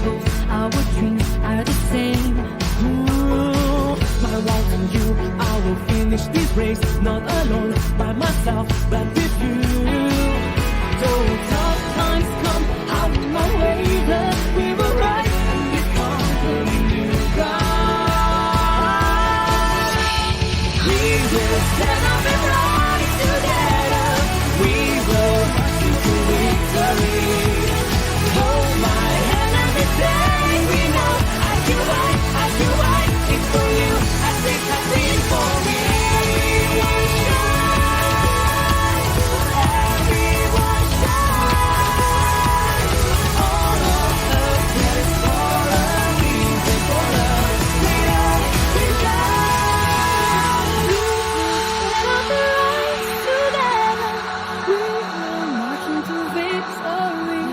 Both our dreams are the same. My walk and you, I will finish this race, not alone by myself, but with you. Though tough times come out my way, we will rise and become the new God. We will stand up and rise together. We will march into victory. Hold my hand and we say we know I do right, it's for you as it has been for me. Everyone shine, everyone shine. All of us is for a reason, for a greater design. We will stand up and rise together. We will march into victory.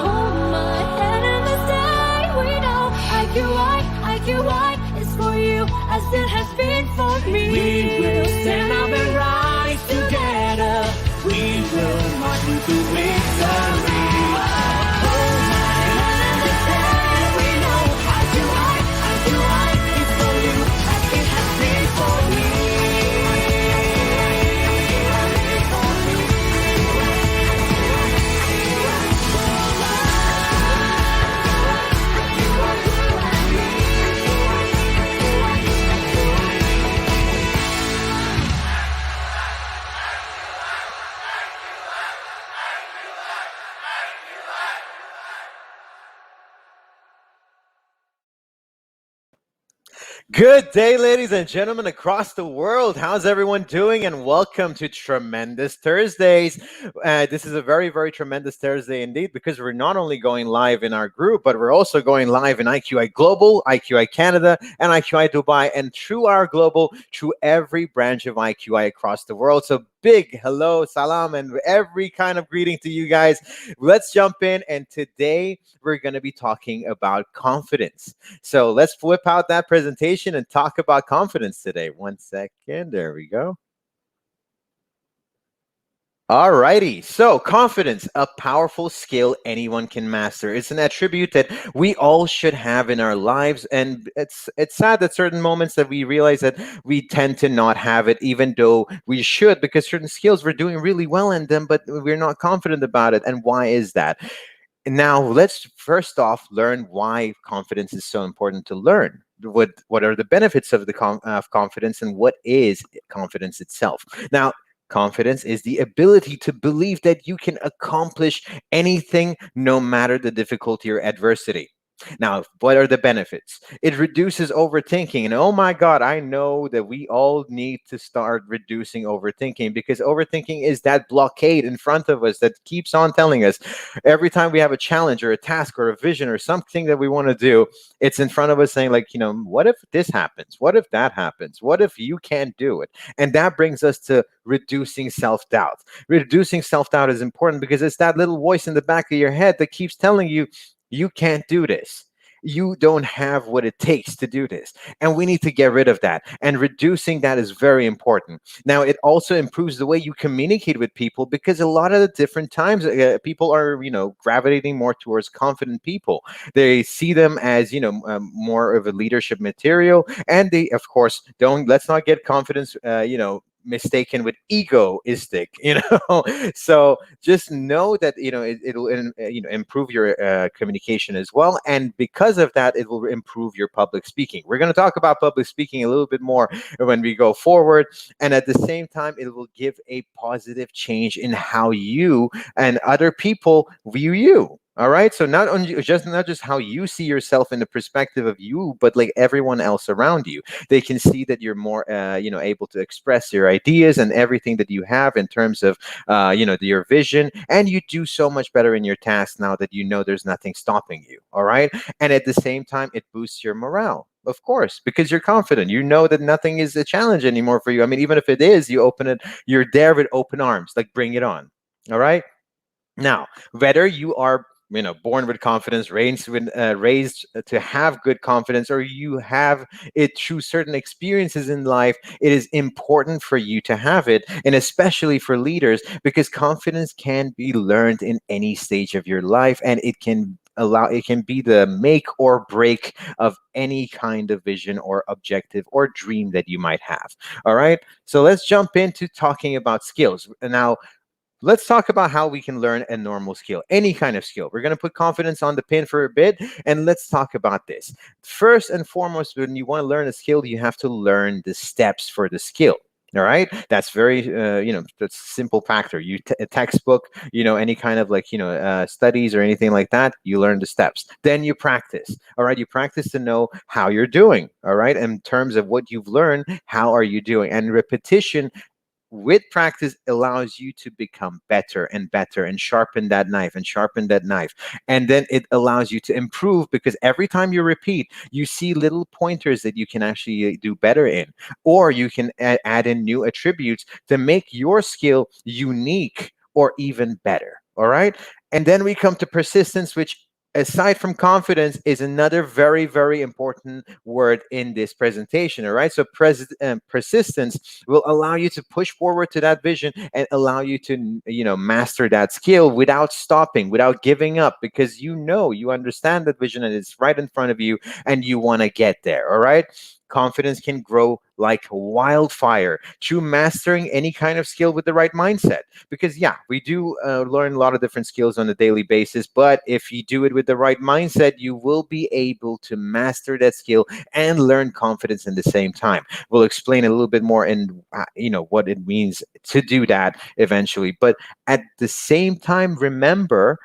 Hold my hand and this day we know I do right, it's for you as it has been for me. We will stand up and rise together. We will march into victory. Hold my hand and this day we know I do right, it's for you as it has been for me. Good day, ladies and gentlemen across the world. How's everyone doing? And welcome to Tremendous Thursdays. This is a very, very tremendous Thursday indeed, because we're not only going live in our group, but we're also going live in IQI Global, IQI Canada, and IQI Dubai, and through our global, through every branch of IQI across the world. So big hello, salam, and every kind of greeting to you guys. Let's jump in. And today we're going to be talking about confidence. So let's whip out that presentation and talk about confidence today. 1 second. There we go. Alrighty, so confidence, a powerful skill anyone can master. It's an attribute that we all should have in our lives, and it's sad that certain moments that we realize that we tend to not have it, even though we should, because certain skills we're doing really well in them, but we're not confident about it. And why is that? Now, let's first off learn why confidence is so important to learn. What are the benefits of of confidence, and what is confidence itself? Now, confidence is the ability to believe that you can accomplish anything, no matter the difficulty or adversity. Now, what are the benefits? It reduces overthinking. And oh my God, I know that we all need to start reducing overthinking, because overthinking is that blockade in front of us that keeps on telling us every time we have a challenge or a task or a vision or something that we want to do, it's in front of us saying, like, what if this happens? What if that happens? What if you can't do it? And that brings us to reducing self-doubt. Reducing self-doubt is important because it's that little voice in the back of your head that keeps telling you, you can't do this. You don't have what it takes to do this. And we need to get rid of that. And reducing that is very important. Now, it also improves the way you communicate with people, because a lot of the different times people are, gravitating more towards confident people. They see them as, more of a leadership material. And they, of course, let's not get confidence, mistaken with egoistic. So just know that it'll improve your communication as well, and because of that it will improve your public speaking. We're going to talk about public speaking a little bit more when we go forward, and at the same time it will give a positive change in how you and other people view you. All right. So not just how you see yourself in the perspective of you, but like everyone else around you. They can see that you're more, able to express your ideas and everything that you have in terms of, your vision. And you do so much better in your task now that there's nothing stopping you. All right. And at the same time, it boosts your morale. Of course, because you're confident. You know that nothing is a challenge anymore for you. I mean, even if it is, you're there with open arms, like bring it on. All right. Now, whether you are born with confidence, raised to have good confidence, or you have it through certain experiences in life, it is important for you to have it, and especially for leaders, because confidence can be learned in any stage of your life, and it can allow it can be the make or break of any kind of vision or objective or dream that you might have. All right, so let's jump into talking about skills now. Let's talk about how we can learn a normal skill, any kind of skill. We're going to put confidence on the pin for a bit, and let's talk about this. First and foremost, when you want to learn a skill, you have to learn the steps for the skill. All right, that's very that's a simple factor. A textbook, any kind of like studies or anything like that, you learn the steps, then you practice. All right, you practice to know how you're doing. All right, in terms of what you've learned, how are you doing? And repetition with practice allows you to become better and better and sharpen that knife and sharpen that knife. And then it allows you to improve, because every time you repeat, you see little pointers that you can actually do better in, or you can add in new attributes to make your skill unique or even better. All right, and then we come to persistence, which aside from confidence is another very, very important word in this presentation. All right, so persistence will allow you to push forward to that vision and allow you to master that skill without stopping, without giving up, because you understand that vision and it's right in front of you and you want to get there. All right, confidence can grow like wildfire through mastering any kind of skill with the right mindset. Because yeah, we do learn a lot of different skills on a daily basis, but if you do it with the right mindset, you will be able to master that skill and learn confidence in the same time. We'll explain a little bit more in what it means to do that eventually. But at the same time, remember,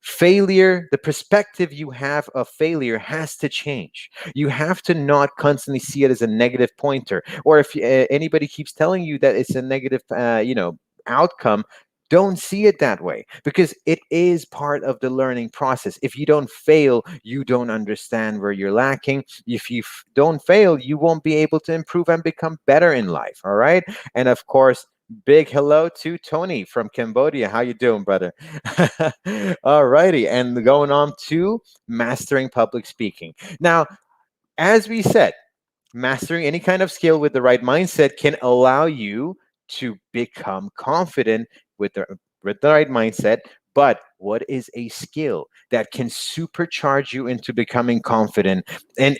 failure, the perspective you have of failure has to change. You have to not constantly see it as a negative pointer, or if anybody keeps telling you that it's a negative outcome, don't see it that way, because it is part of the learning process. If you don't fail, you don't understand where you're lacking. If you don't fail, you won't be able to improve and become better in life. All right, and of course, big hello to Tony from Cambodia. How you doing, brother? All righty, and going on to mastering public speaking. Now, as we said, mastering any kind of skill with the right mindset can allow you to become confident with the right mindset. But what is a skill that can supercharge you into becoming confident? And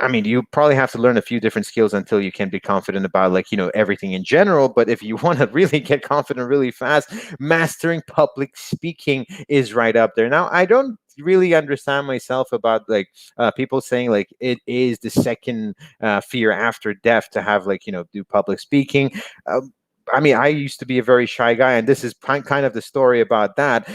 I mean, you probably have to learn a few different skills until you can be confident about, like, everything in general. But if you want to really get confident really fast, mastering public speaking is right up there. Now, I don't really understand myself about, like, people saying like it is the second fear after death to have, like, do public speaking. I mean, I used to be a very shy guy, and this is kind of the story about that.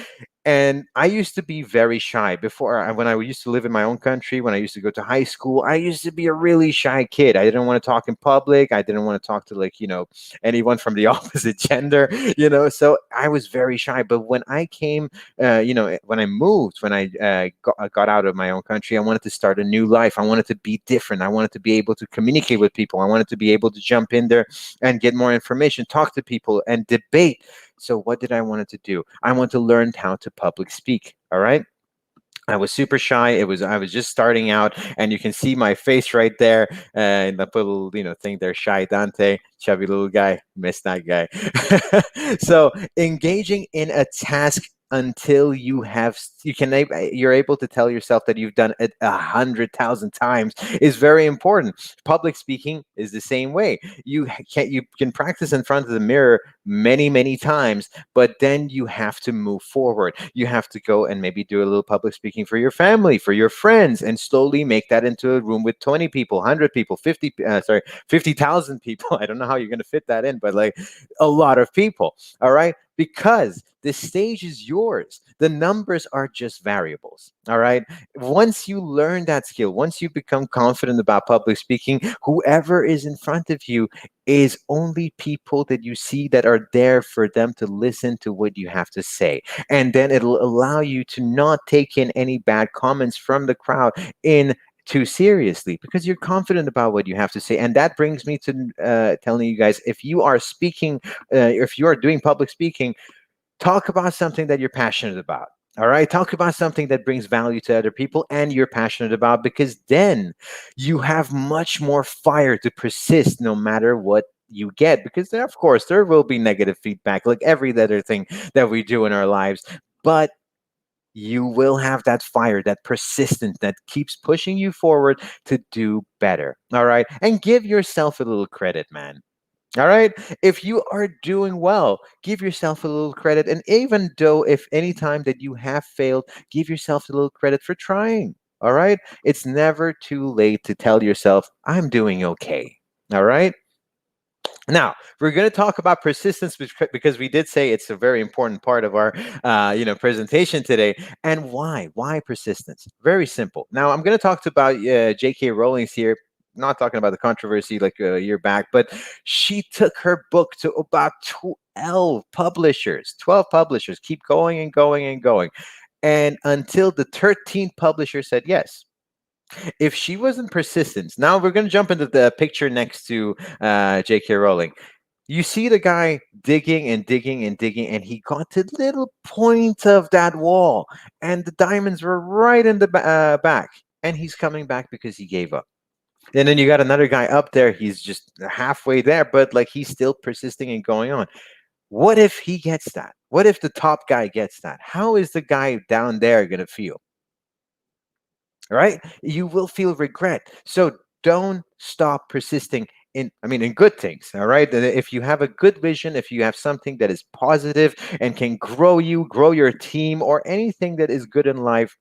And I used to be very shy before, when I used to live in my own country, when I used to go to high school. I used to be a really shy kid. I didn't want to talk in public. I didn't want to talk to, like, anyone from the opposite gender, so I was very shy. But when I came, when I moved, when I got out of my own country, I wanted to start a new life. I wanted to be different. I wanted to be able to communicate with people. I wanted to be able to jump in there and get more information, talk to people, and debate. So what did I want to do? I want to learn how to public speak. All right. I was super shy. I was just starting out, and you can see my face right there, in the little thing there. Shy Dante, chubby little guy, miss that guy. So engaging in a task until you're able to tell yourself that you've done it 100,000 times is very important. Public speaking is the same way. You can practice in front of the mirror many times, but then you have to move forward. You have to go and maybe do a little public speaking for your family, for your friends, and slowly make that into a room with 20 people, 100 people, 50,000 people. I don't know how you're going to fit that in, but like a lot of people. All right, because the stage is yours. The numbers are just variables. All right, once you learn that skill, once you become confident about public speaking, whoever is in front of you is only people that you see that are there for them to listen to what you have to say. And then it'll allow you to not take in any bad comments from the crowd in too seriously, because you're confident about what you have to say. And that brings me to telling you guys, if you are speaking, if you are doing public speaking, talk about something that you're passionate about. All right, talk about something that brings value to other people and you're passionate about, because then you have much more fire to persist no matter what you get. Because of course there will be negative feedback, like every other thing that we do in our lives, but You will have that fire, that persistence that keeps pushing you forward to do better. All right. And give yourself a little credit, man. All right. If you are doing well, give yourself a little credit. And even though, if any time that you have failed, give yourself a little credit for trying. All right. It's never too late to tell yourself, I'm doing okay. All right. Now we're going to talk about persistence because we did say it's a very important part of our, presentation today. And why? Why persistence? Very simple. Now I'm going to talk about J.K. Rowling's here. Not talking about the controversy like a year back, but she took her book to about 12 publishers. 12 publishers keep going and going and going, and until the 13th publisher said yes. If she wasn't persistent, now we're going to jump into the picture next to J.K. Rowling. You see the guy digging and digging and digging, and he got to the little point of that wall, and the diamonds were right in the back, and he's coming back because he gave up. And then you got another guy up there, he's just halfway there, but like he's still persisting and going on. What if he gets that? What if the top guy gets that? How is the guy down there going to feel? Right? You will feel regret. So don't stop persisting in good things. All right. If you have a good vision, if you have something that is positive and can grow you, grow your team, or anything that is good in life,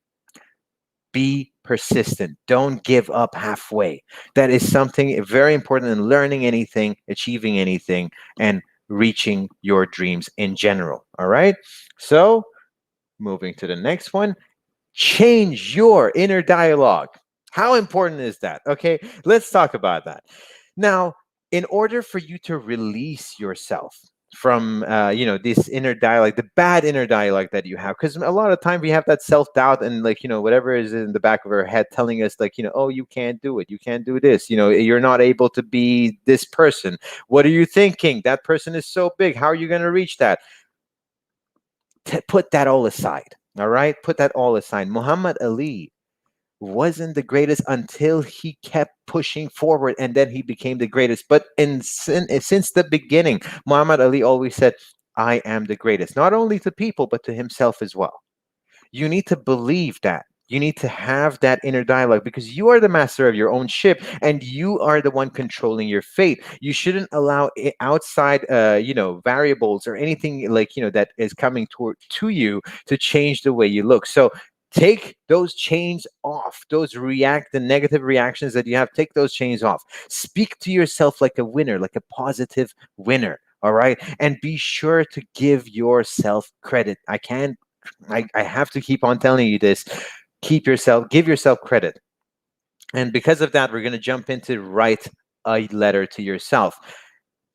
be persistent. Don't give up halfway. That is something very important in learning anything, achieving anything, and reaching your dreams in general. All right. So moving to the next one, change your inner dialogue. How important is that? Okay, let's talk about that. Now, in order for you to release yourself from this inner dialogue, the bad inner dialogue that you have, because a lot of time we have that self-doubt and whatever is in the back of our head telling us oh, you can't do it, you can't do this, you're not able to be this person. What are you thinking? That person is so big, how are you going to reach that? Put that all aside. All right, put that all aside. Muhammad Ali wasn't the greatest until he kept pushing forward, and then he became the greatest. But since the beginning, Muhammad Ali always said, I am the greatest, not only to people but to himself as well. You need to believe that. You need to have that inner dialogue because you are the master of your own ship and you are the one controlling your fate. You shouldn't allow outside, variables or anything that is coming to you to change the way you look. So take those chains off, the negative reactions that you have, take those chains off. Speak to yourself like a winner, like a positive winner. All right. And be sure to give yourself credit. I have to keep on telling you this. Give yourself credit. And because of that, we're going to jump into write a letter to yourself.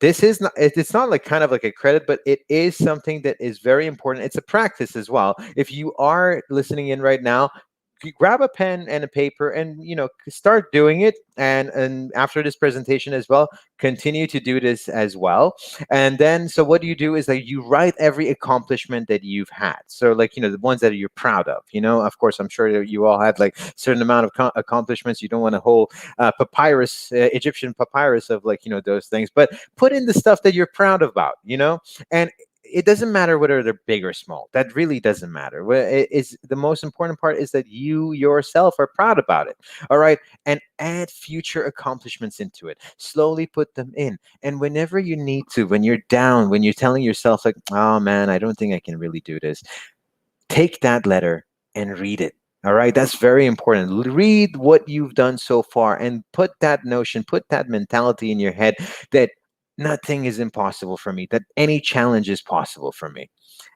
This is not, it's not like kind of like a credit, but it is something that is very important. It's a practice as well. If you are listening in right now, grab a pen and a paper and start doing it, and after this presentation as well, continue to do this as well. And then, so what you do is that you write every accomplishment that you've had, so the ones that you're proud of. Of course, I'm sure that you all had like certain amount of accomplishments. You don't want to hold papyrus, Egyptian papyrus of those things, but put in the stuff that you're proud about, and it doesn't matter whether they're big or small. That really doesn't matter. Is the most important part is that you yourself are proud about it. All right. And add future accomplishments into it. Slowly put them in. And whenever you need to, when you're down, when you're telling yourself like, oh man, I don't think I can really do this, take that letter and read it. All right, that's very important. Read what you've done so far and put that notion, put that mentality in your head that nothing is impossible for me, that any challenge is possible for me.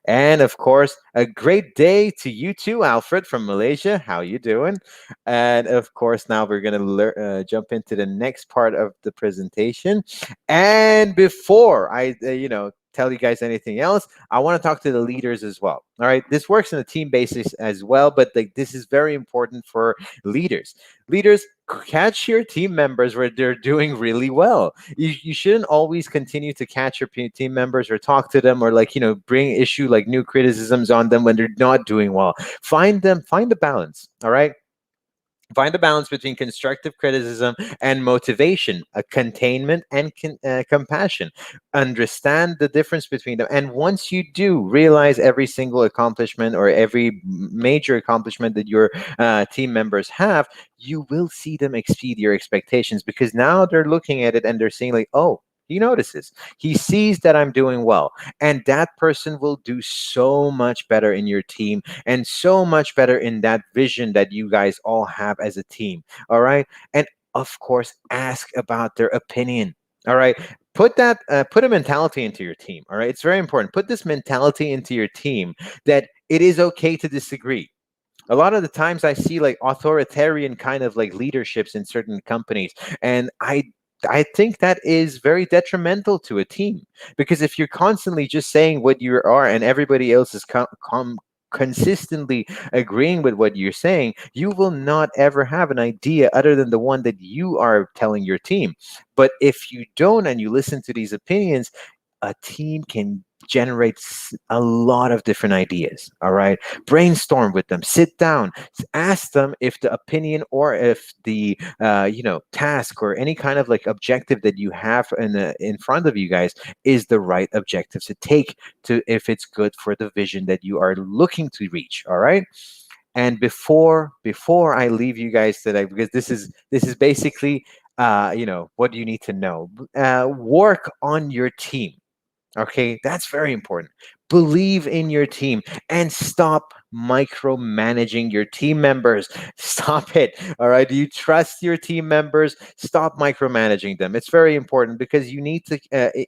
And of course, a great day to you too, Alfred from Malaysia. How you doing? And of course, now we're going to jump into the next part of the presentation. And before I, tell you guys anything else, I want to talk to the leaders as well. All right, this works on a team basis as well, but this is very important for leaders. Leaders, catch your team members where they're doing really well. You shouldn't always continue to catch your team members or talk to them or bring issue like new criticisms on them when they're not doing well. Find the balance. All right. Find a balance between constructive criticism and motivation, a containment and compassion. Understand the difference between them. And once you do realize every single accomplishment or every major accomplishment that your team members have, you will see them exceed your expectations because now they're looking at it and they're seeing, like, oh, he notices. He sees that I'm doing well. And that person will do so much better in your team and so much better in that vision that you guys all have as a team. All right. And of course, ask about their opinion. All right. Put a mentality into your team. All right. It's very important. Put this mentality into your team that it is okay to disagree. A lot of the times I see like authoritarian kind of like leaderships in certain companies, and I think that is very detrimental to a team because if you're constantly just saying what you are and everybody else is consistently agreeing with what you're saying, you will not ever have an idea other than the one that you are telling your team. But if you don't and you listen to these opinions, a team can generate a lot of different ideas. All right, brainstorm with them, sit down, ask them if the opinion or if the task or any kind of like objective that you have in front of you guys is the right objective to take, to if it's good for the vision that you are looking to reach. All right. And before I leave you guys today, because this is basically what you need to know. Work on your team. Okay, that's very important. Believe in your team and stop micromanaging your team members. Stop it. All right. Do you trust your team members? Stop micromanaging them. It's very important because you need to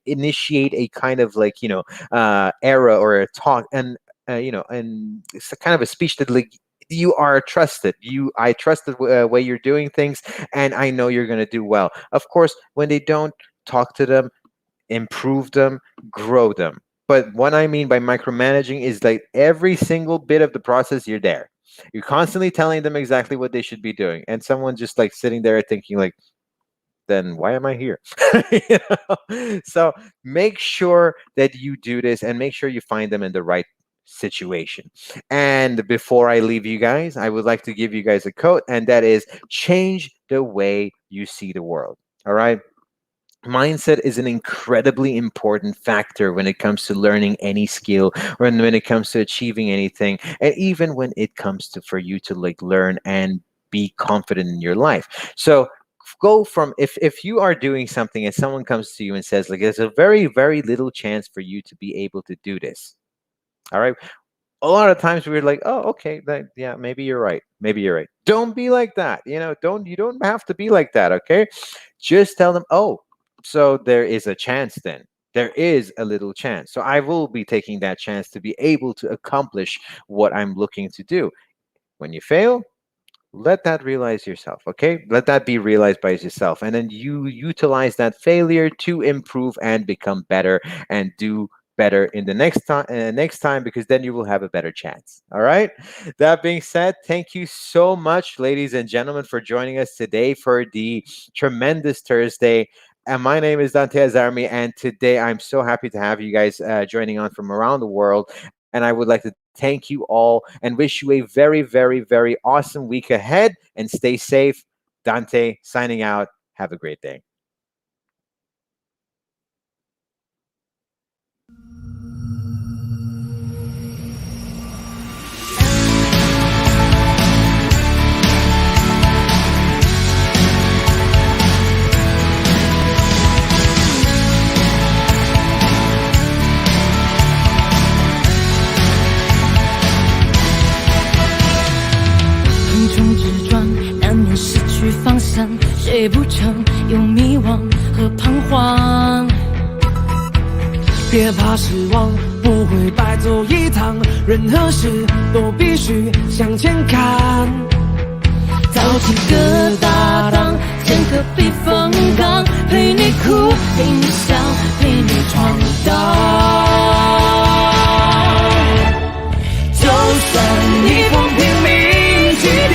initiate a kind of like, era or a talk and it's a kind of a speech that like, you are trusted. I trust the way you're doing things, and I know you're going to do well. Of course, when they don't, talk to them, improve them, grow them. But what I mean by micromanaging is like every single bit of the process, you're there. You're constantly telling them exactly what they should be doing. And someone just like sitting there thinking like, then why am I here? So make sure that you do this and make sure you find them in the right situation. And before I leave you guys, I would like to give you guys a quote, and that is change the way you see the world. All right. Mindset is an incredibly important factor when it comes to learning any skill or when it comes to achieving anything, and even when it comes to for you to like learn and be confident in your life. So go from, if you are doing something and someone comes to you and says like there's a very very little chance for you to be able to do this. All right, a lot of times we're like, oh, okay, yeah, maybe you're right. Maybe you're right. Don't be like that. You don't have to be like that. Okay. Just tell them, oh, so there is a chance then. There is a little chance. So I will be taking that chance to be able to accomplish what I'm looking to do. When you fail, let that realize yourself. Okay, let that be realized by yourself, and then you utilize that failure to improve and become better and do better in the next time, because then you will have a better chance. All right, that being said, thank you so much, ladies and gentlemen, for joining us today for the tremendous Thursday. And my name is Dante Azarmi, and today I'm so happy to have you guys joining on from around the world. And I would like to thank you all and wish you a very, very, very awesome week ahead. And stay safe. Dante signing out. Have a great day.横冲直撞，难免失去方向，谁不曾有迷惘和彷徨？别怕失望，不会白走一趟，任何事都必须向前看。找几个搭档，建个避风港，陪你哭，陪你笑，陪你闯荡。就算逆风拼命去抵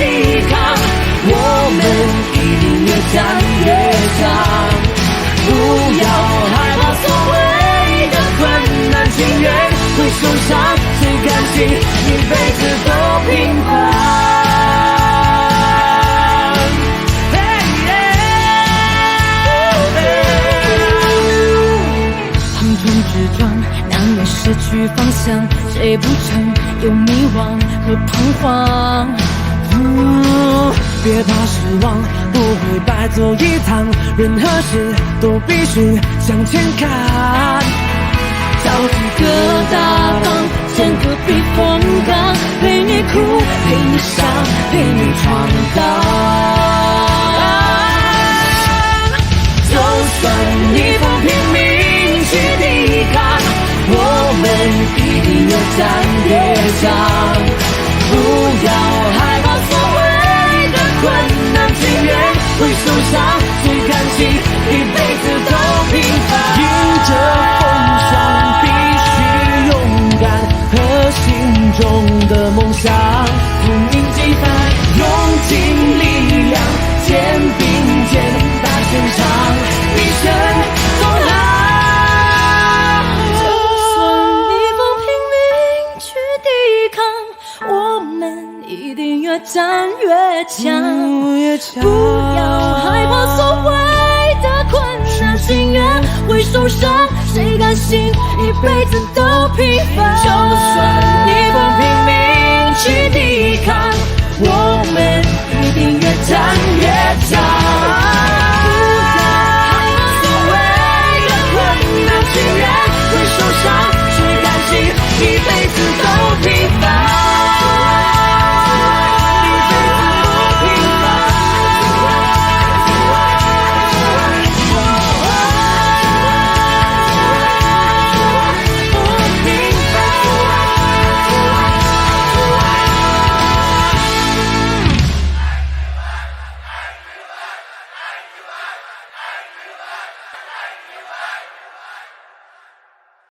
抗，我们一定越战越强。不要害怕所谓的困难，情愿会受伤，谁甘心一辈子都平凡？去方向，谁不曾有迷惘和彷徨？别怕失望，不会白走一趟，任何事都必须向前看。找几个大方，建个避风港，陪你哭，陪你笑，陪你闯荡。就算逆风拼命去抵抗，我们一定越战越强。不要害怕所谓的困难，情愿会受伤，最感情一辈子都平凡。迎着风霜，必须勇敢和心中的梦想，风云激翻，用尽力量，肩并肩大声唱，一生纵航。就算逆风拼命去抵抗，我们一定越战越强。不要害怕所谓的困难，情愿会受伤，谁甘心一辈子都平凡？就算逆风拼命去抵抗，我们一定越战